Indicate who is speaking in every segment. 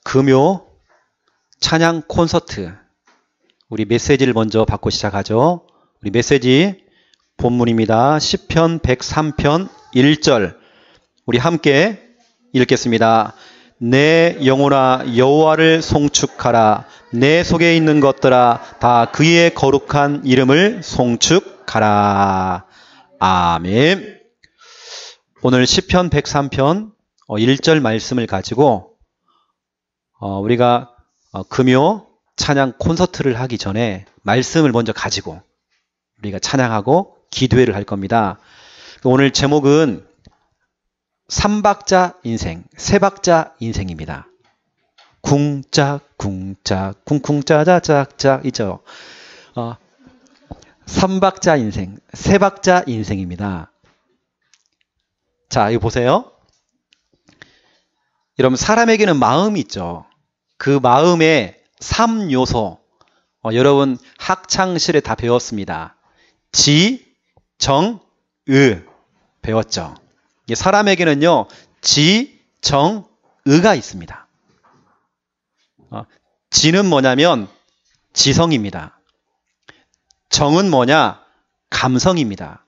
Speaker 1: 금요 찬양 콘서트. 우리 메시지를 먼저 받고 시작하죠. 우리 메시지 본문입니다. 시편 103편 1절. 우리 함께 읽겠습니다. 내 영혼아 여호와를 송축하라. 내 속에 있는 것들아 다 그의 거룩한 이름을 송축하라. 아멘. 오늘 시편 103편 1절 말씀을 가지고 우리가 금요 찬양 콘서트를 하기 전에 말씀을 먼저 가지고 우리가 찬양하고 기도회를 할 겁니다. 오늘 제목은 삼박자 인생, 세박자 인생입니다. 쿵짝 쿵짝 쿵쿵짜자짝짝 이죠. 삼박자 인생, 세박자 인생입니다. 자, 이거 보세요. 여러분 사람에게는 마음이 있죠. 그 마음의 3요소 여러분 학창시절에 다 배웠습니다. 지, 정, 의 배웠죠. 사람에게는요 지, 정, 의가 있습니다. 지는 뭐냐면 지성입니다. 정은 뭐냐? 감성입니다.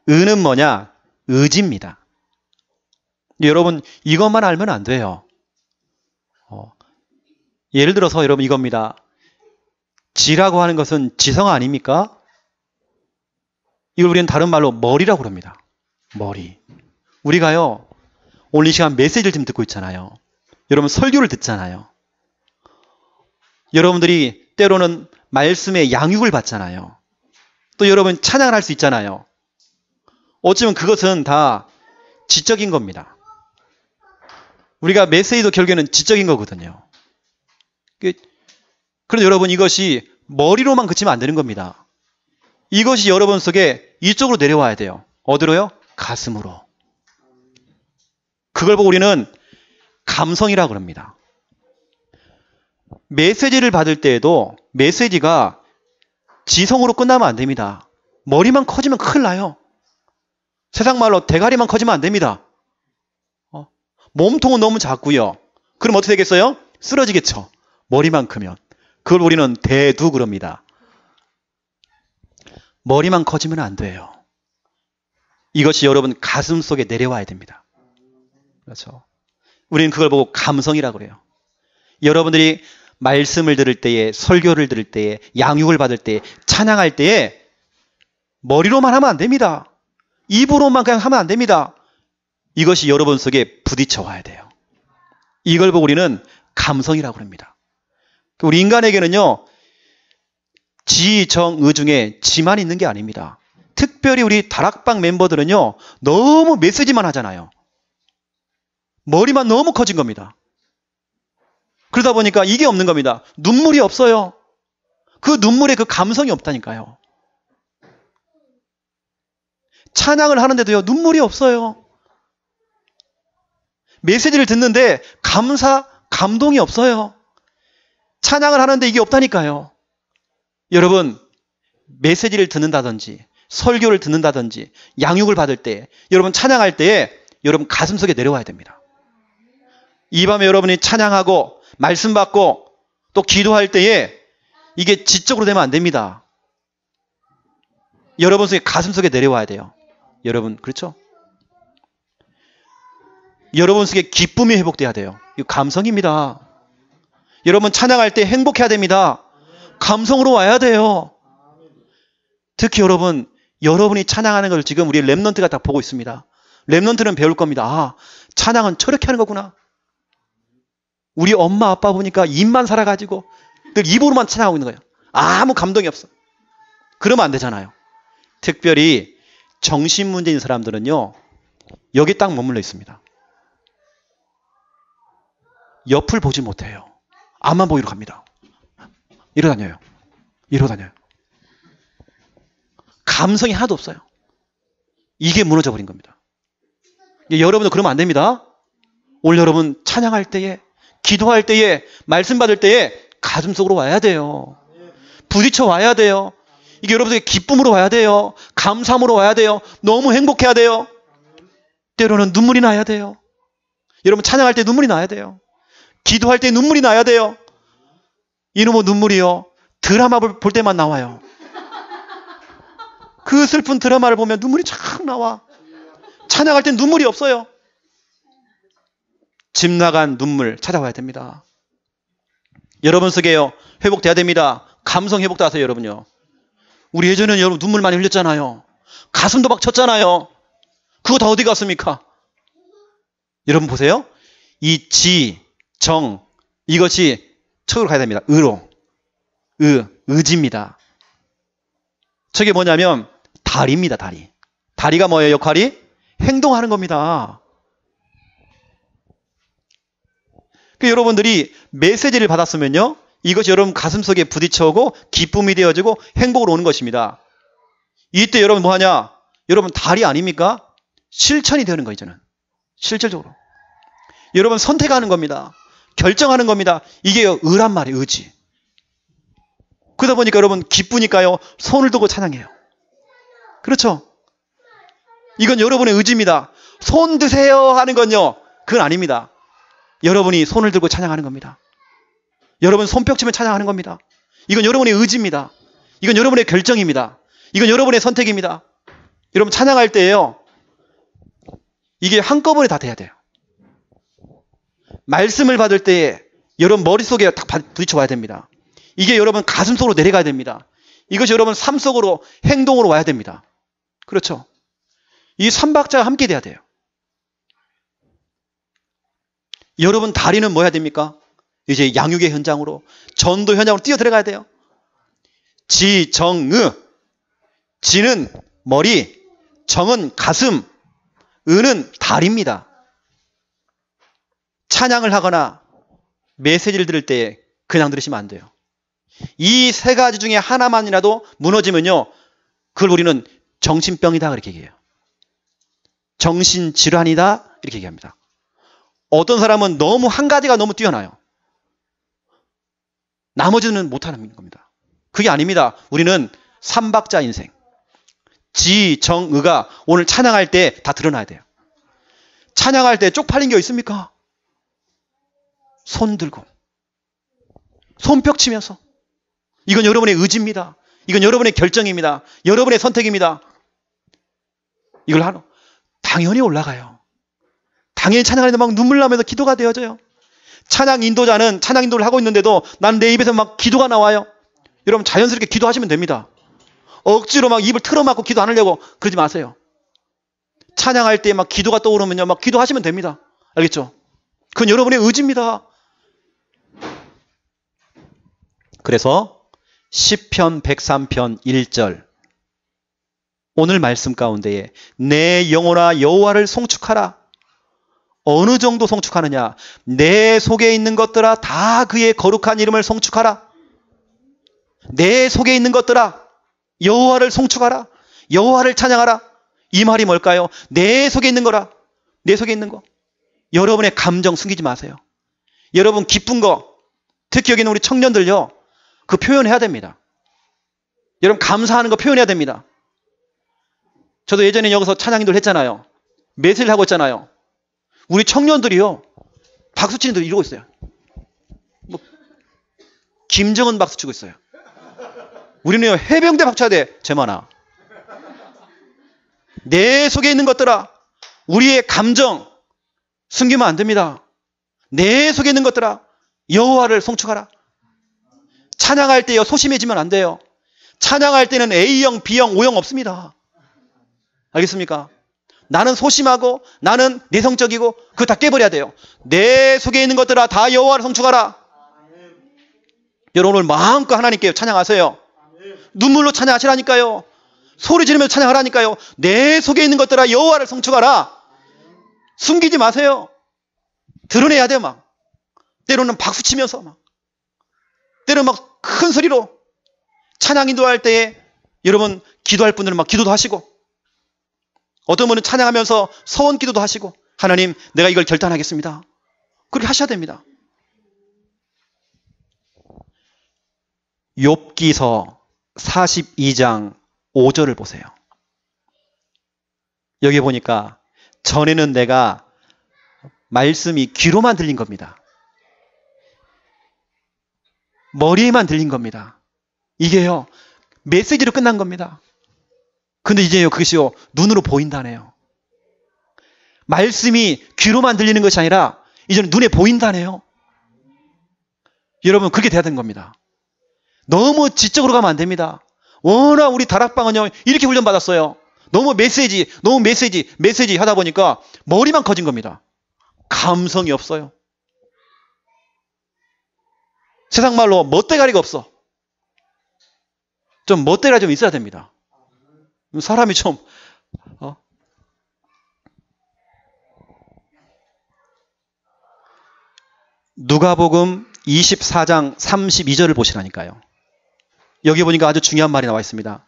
Speaker 1: 의는 뭐냐? 의지입니다. 여러분 이것만 알면 안 돼요. 예를 들어서 여러분 이겁니다. 지라고 하는 것은 지성 아닙니까? 이걸 우리는 다른 말로 머리라고 합니다. 머리. 우리가요 오늘 이 시간 메시지를 지금 듣고 있잖아요. 여러분 설교를 듣잖아요. 여러분들이 때로는 말씀의 양육을 받잖아요. 또 여러분 찬양을 할 수 있잖아요. 어쩌면 그것은 다 지적인 겁니다. 우리가 메시지도 결국에는 지적인 거거든요. 그런데 여러분 이것이 머리로만 그치면 안 되는 겁니다. 이것이 여러분 속에 이쪽으로 내려와야 돼요. 어디로요? 가슴으로. 그걸 보고 우리는 감성이라고 합니다. 메시지를 받을 때에도 메시지가 지성으로 끝나면 안 됩니다. 머리만 커지면 큰일 나요. 세상 말로 대가리만 커지면 안 됩니다. 몸통은 너무 작고요. 그럼 어떻게 되겠어요? 쓰러지겠죠. 머리만 크면. 그걸 우리는 대두 그럽니다. 머리만 커지면 안 돼요. 이것이 여러분 가슴 속에 내려와야 됩니다. 그렇죠. 우리는 그걸 보고 감성이라고 그래요. 여러분들이 말씀을 들을 때에, 설교를 들을 때에, 양육을 받을 때에, 찬양할 때에 머리로만 하면 안 됩니다. 입으로만 그냥 하면 안 됩니다. 이것이 여러분 속에 부딪혀 와야 돼요. 이걸 보고 우리는 감성이라고 합니다. 우리 인간에게는요 지, 정, 의 중에 지만 있는 게 아닙니다. 특별히 우리 다락방 멤버들은요 너무 메시지만 하잖아요. 머리만 너무 커진 겁니다. 그러다 보니까 이게 없는 겁니다. 눈물이 없어요. 그 눈물에 그 감성이 없다니까요. 찬양을 하는데도요 눈물이 없어요. 메시지를 듣는데 감동이 없어요. 찬양을 하는데 이게 없다니까요. 여러분 메시지를 듣는다든지 설교를 듣는다든지 양육을 받을 때 여러분 찬양할 때에 여러분 가슴속에 내려와야 됩니다. 이 밤에 여러분이 찬양하고 말씀 받고 또 기도할 때에 이게 지적으로 되면 안 됩니다. 여러분 속에 가슴속에 내려와야 돼요. 여러분 그렇죠? 여러분 속에 기쁨이 회복돼야 돼요. 이거 감성입니다. 여러분 찬양할 때 행복해야 됩니다. 감성으로 와야 돼요. 특히 여러분이 찬양하는 걸 지금 우리 랩넌트가 다 보고 있습니다. 랩넌트는 배울 겁니다. 아, 찬양은 저렇게 하는 거구나. 우리 엄마 아빠 보니까 입만 살아가지고 늘 입으로만 찬양하고 있는 거예요. 아무 감동이 없어. 그러면 안 되잖아요. 특별히 정신 문제인 사람들은요 여기 딱 머물러 있습니다. 옆을 보지 못해요. 앞만 보이러 갑니다. 이러고 다녀요. 감성이 하나도 없어요. 이게 무너져 버린 겁니다. 여러분도 그러면 안 됩니다. 오늘 여러분 찬양할 때에, 기도할 때에, 말씀 받을 때에 가슴속으로 와야 돼요. 부딪혀 와야 돼요. 이게 여러분들의 기쁨으로 와야 돼요. 감사함으로 와야 돼요. 너무 행복해야 돼요. 때로는 눈물이 나야 돼요. 여러분 찬양할 때 눈물이 나야 돼요. 기도할 때 눈물이 나야 돼요. 이놈의 눈물이요, 드라마 볼 때만 나와요. 그 슬픈 드라마를 보면 눈물이 쫙 나와. 찬양할 땐 눈물이 없어요. 집 나간 눈물 찾아와야 됩니다. 여러분 속에요, 회복돼야 됩니다. 감성 회복도 하세요, 여러분요. 우리 예전에는 여러분 눈물 많이 흘렸잖아요. 가슴도 막 쳤잖아요. 그거 다 어디 갔습니까? 여러분 보세요. 이 지, 정, 이것이 척으로 가야 됩니다. 의로. 의지입니다. 저게 뭐냐면 다리입니다, 다리. 다리가 뭐예요, 역할이? 행동하는 겁니다. 여러분들이 메시지를 받았으면요, 이것이 여러분 가슴속에 부딪혀오고 기쁨이 되어지고 행복으로 오는 것입니다. 이때 여러분 뭐하냐? 여러분 다리 아닙니까? 실천이 되는 거 이제는. 실질적으로. 여러분 선택하는 겁니다. 결정하는 겁니다. 이게 의란 말이에요, 의지. 그러다 보니까 여러분 기쁘니까요, 손을 들고 찬양해요. 그렇죠? 이건 여러분의 의지입니다. 손 드세요 하는 건요, 그건 아닙니다. 여러분이 손을 들고 찬양하는 겁니다. 여러분 손뼉 치면 찬양하는 겁니다. 이건 여러분의 의지입니다. 이건 여러분의 결정입니다. 이건 여러분의 선택입니다. 여러분 찬양할 때에요, 이게 한꺼번에 다 돼야 돼요. 말씀을 받을 때에 여러분 머릿속에 딱 부딪혀 와야 됩니다. 이게 여러분 가슴속으로 내려가야 됩니다. 이것이 여러분 삶 속으로 행동으로 와야 됩니다. 그렇죠? 이 3박자가 함께 돼야 돼요. 여러분 다리는 뭐 해야 됩니까? 이제 양육의 현장으로, 전도 현장으로 뛰어 들어가야 돼요. 지, 정, 의. 지는 머리, 정은 가슴, 의는 다리입니다. 찬양을 하거나 메시지를 들을 때 그냥 들으시면 안 돼요. 이 세 가지 중에 하나만이라도 무너지면요, 그걸 우리는 정신병이다 그렇게 얘기해요. 정신질환이다 이렇게 얘기합니다. 어떤 사람은 너무 한 가지가 너무 뛰어나요. 나머지는 못하는 겁니다. 그게 아닙니다. 우리는 3박자 인생. 지, 정, 의가 오늘 찬양할 때 다 드러나야 돼요. 찬양할 때 쪽팔린 게 있습니까? 손 들고 손뼉 치면서. 이건 여러분의 의지입니다. 이건 여러분의 결정입니다. 여러분의 선택입니다. 이걸 하러 당연히 올라가요. 당연히 찬양하는데 막 눈물 나면서 기도가 되어져요. 찬양 인도자는 찬양 인도를 하고 있는데도 난 내 입에서 막 기도가 나와요. 여러분 자연스럽게 기도하시면 됩니다. 억지로 막 입을 틀어막고 기도 안 하려고 그러지 마세요. 찬양할 때 막 기도가 떠오르면요, 막 기도하시면 됩니다. 알겠죠? 그건 여러분의 의지입니다. 그래서 시편 103편 1절, 오늘 말씀 가운데에 내 영혼아 여호와를 송축하라. 어느 정도 송축하느냐? 내 속에 있는 것들아 다 그의 거룩한 이름을 송축하라. 내 속에 있는 것들아 여호와를 송축하라. 여호와를 찬양하라. 이 말이 뭘까요? 내 속에 있는 거라. 내 속에 있는 거. 여러분의 감정 숨기지 마세요. 여러분 기쁜 거, 특히 여기는 우리 청년들요, 그 표현해야 됩니다. 여러분 감사하는 거 표현해야 됩니다. 저도 예전에 여기서 찬양인도를 했잖아요. 메시지를 하고 있잖아요. 우리 청년들이요, 박수 치는 들 이러고 있어요. 뭐 김정은 박수 치고 있어요. 우리는 해병대 박수 쳐야 돼. 제만아. 내 속에 있는 것들아, 우리의 감정 숨기면 안 됩니다. 내 속에 있는 것들아 여호와를 송축하라. 찬양할 때요, 소심해지면 안 돼요. 찬양할 때는 A형, B형, O형 없습니다. 알겠습니까? 나는 소심하고 나는 내성적이고 그거 다 깨버려야 돼요. 내 속에 있는 것들아 다 여호와를 송축하라. 여러분 오늘 마음껏 하나님께 찬양하세요. 눈물로 찬양하시라니까요. 소리 지르면서 찬양하라니까요. 내 속에 있는 것들아 여호와를 송축하라. 숨기지 마세요. 드러내야 돼요. 막 때로는 박수 치면서, 막 때로는 막 큰 소리로 찬양 인도할 때에 여러분 기도할 분들은 막 기도도 하시고, 어떤 분은 찬양하면서 서원 기도도 하시고, 하나님 내가 이걸 결단하겠습니다. 그렇게 하셔야 됩니다. 욥기서 42장 5절을 보세요. 여기 보니까 전에는 내가 말씀이 귀로만 들린 겁니다. 머리에만 들린 겁니다. 이게요, 메시지로 끝난 겁니다. 근데 이제요, 그것이요, 눈으로 보인다네요. 말씀이 귀로만 들리는 것이 아니라 이제는 눈에 보인다네요. 여러분, 그렇게 돼야 되는 겁니다. 너무 지적으로 가면 안 됩니다. 워낙 우리 다락방은요, 이렇게 훈련받았어요. 너무 메시지 하다 보니까 머리만 커진 겁니다. 감성이 없어요. 세상 말로 멋대가리가 없어. 좀 멋대가리 좀 있어야 됩니다. 사람이 좀 누가복음 24장 32절을 보시라니까요. 여기 보니까 아주 중요한 말이 나와 있습니다.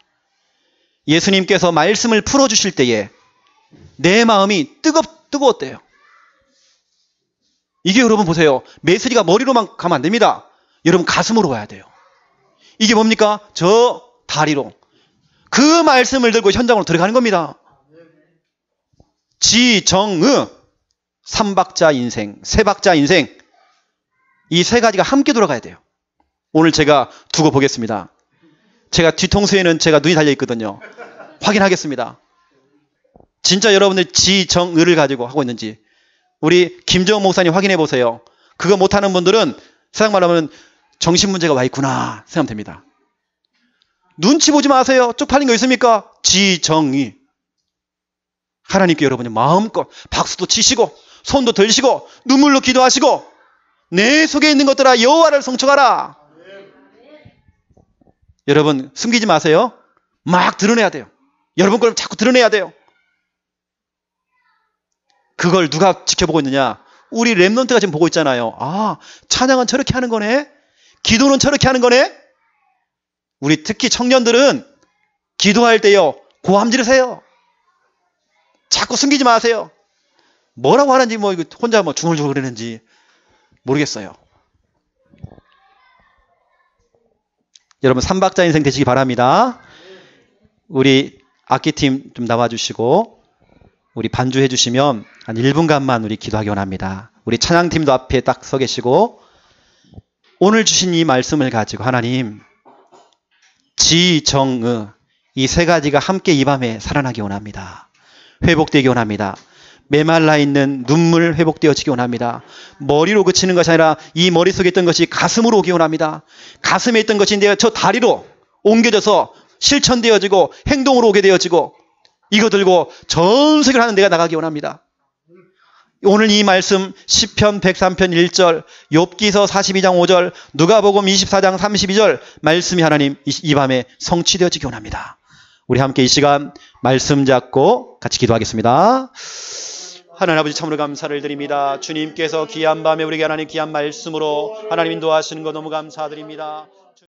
Speaker 1: 예수님께서 말씀을 풀어주실 때에 내 마음이 뜨거웠대요. 이게 여러분 보세요. 메시지가 머리로만 가면 안 됩니다. 여러분 가슴으로 가야 돼요. 이게 뭡니까? 저 다리로. 그 말씀을 들고 현장으로 들어가는 겁니다. 지정의, 삼박자 인생, 세박자 인생, 이 세 가지가 함께 돌아가야 돼요. 오늘 제가 두고 보겠습니다. 제가 뒤통수에는 제가 눈이 달려있거든요. 확인하겠습니다. 진짜 여러분들 지정의를 가지고 하고 있는지. 우리 김정은 목사님 확인해 보세요. 그거 못하는 분들은 세상 말로 하면 정신문제가 와 있구나 생각하면 됩니다. 눈치 보지 마세요. 쪽팔린 거 있습니까? 지정의. 하나님께 여러분이 마음껏 박수도 치시고 손도 들시고 눈물로 기도하시고 내 속에 있는 것들아 여호와를 송축하라. 여러분 숨기지 마세요. 막 드러내야 돼요. 여러분 걸 자꾸 드러내야 돼요. 그걸 누가 지켜보고 있느냐? 우리 렘넌트가 지금 보고 있잖아요. 아, 찬양은 저렇게 하는 거네? 기도는 저렇게 하는 거네? 우리 특히 청년들은 기도할 때요, 고함 지르세요. 자꾸 숨기지 마세요. 뭐라고 하는지 뭐 혼자 뭐 중얼중얼 그러는지 모르겠어요. 여러분 삼박자 인생 되시기 바랍니다. 우리 악기팀 좀 나와주시고 우리 반주해 주시면 한 1분간만 우리 기도하기 원합니다. 우리 찬양팀도 앞에 딱 서 계시고 오늘 주신 이 말씀을 가지고 하나님 지정의 이 세 가지가 함께 이 밤에 살아나기 원합니다. 회복되기 원합니다. 메말라 있는 눈물 회복되어지기 원합니다. 머리로 그치는 것이 아니라 이 머릿속에 있던 것이 가슴으로 오기 원합니다. 가슴에 있던 것인데 저 다리로 옮겨져서 실천되어지고 행동으로 오게 되어지고 이거 들고 전 세계를 하는 데가 나가기 원합니다. 오늘 이 말씀 시편 103편 1절 욥기서 42장 5절 누가복음 24장 32절 말씀이 하나님 이 밤에 성취되어지기 원합니다. 우리 함께 이 시간 말씀 잡고 같이 기도하겠습니다. 하나님 아버지 참으로 감사를 드립니다. 주님께서 귀한 밤에 우리에게 하나님 귀한 말씀으로 하나님 인도하시는 것 너무 감사드립니다.